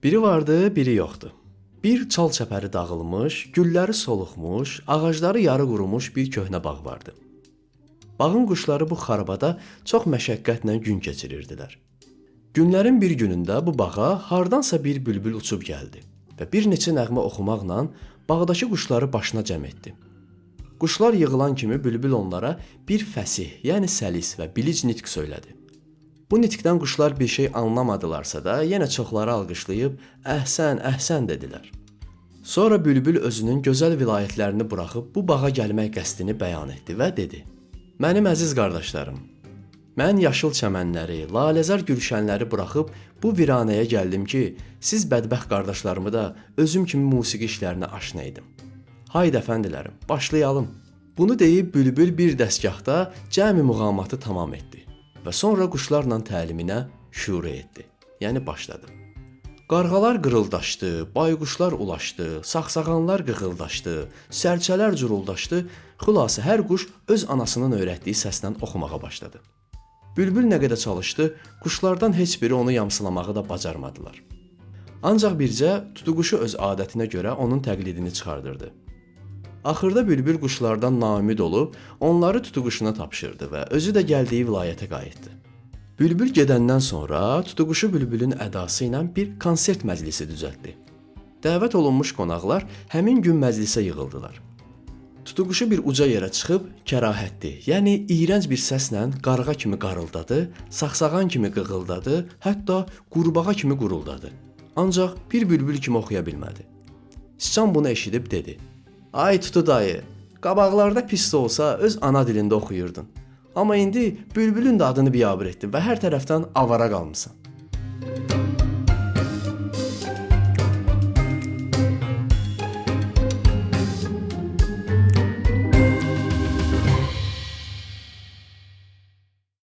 Biri vardı, biri yoxdu. Bir çal çəpəri dağılmış, gülləri soluxmuş, ağacları yarı qurumuş bir köhnə bağ vardı. Bağın quşları bu xarabada çox məşəqqətlə gün keçirirdilər. Günlərin bir günündə bu bağa hardansa bir bülbül uçub gəldi və bir neçə nəğmə oxumaqla bağdakı quşları başına cəm etdi. Quşlar yığılan kimi bülbül onlara bir fəsih, yəni səlis və bilic nitq söylədi. Bu nitqdən quşlar bir şey anlamadılarsa da, yenə çoxları alqışlayıb əhsən, əhsən dedilər. Sonra bülbül özünün gözəl vilayətlərini buraxıb bu bağa gəlmək qəsdini bəyan etdi və dedi: "Mənim əziz qardaşlarım, mən yaşıl çəmənləri, laləzar gülşənləri buraxıb bu viranəyə gəldim ki, siz bədbəxt qardaşlarımı da özüm kimi musiqi işlərinə aşina edim. Haydı əfəndilərim, başlayalım." Bunu deyib bülbül bir dəstgahda cəmi muğamatı tamam etdi və sonra quşlarla təliminə şuru etdi, yəni başladı. Qarğalar qırıldaşdı, bayquşlar ulaşdı, saxsağanlar qığıldaşdı, sərçələr curuldaşdı, xülasə hər quş öz anasının öyrətdiyi səslə oxumağa başladı. Bülbül nə qədər çalışdı, quşlardan heç biri onu yamsılamağı da bacarmadılar. Ancaq bircə tutuquşu öz adətinə görə onun təqlidini çıxardırdı. Axırda bülbül quşlardan naümid olub, onları tutuquşuna tapşırdı və özü də gəldiyi vilayətə qayıtdı. Bülbül gedəndən sonra tutuquşu bülbülün ədası ilə bir konsert məclisi düzəltdi. Dəvət olunmuş qonaqlar həmin gün məclisə yığıldılar. Tutuquşu bir uca yerə çıxıb kərahətli, yəni iyrənc bir səslə qarğa kimi qarıldadı, saxsağan kimi qığıldadı, hətta qurbağa kimi quruldadı. Ancaq bir bülbül kimi oxuya bilmədi. Sıçan bunu eşidib dedi: "Ay tutu dayı, qabaqlarda pis də olsa öz ana dilində oxuyurdun. Amma indi bülbülün də adını biabır etdin və hər tərəfdən avara qalmısan."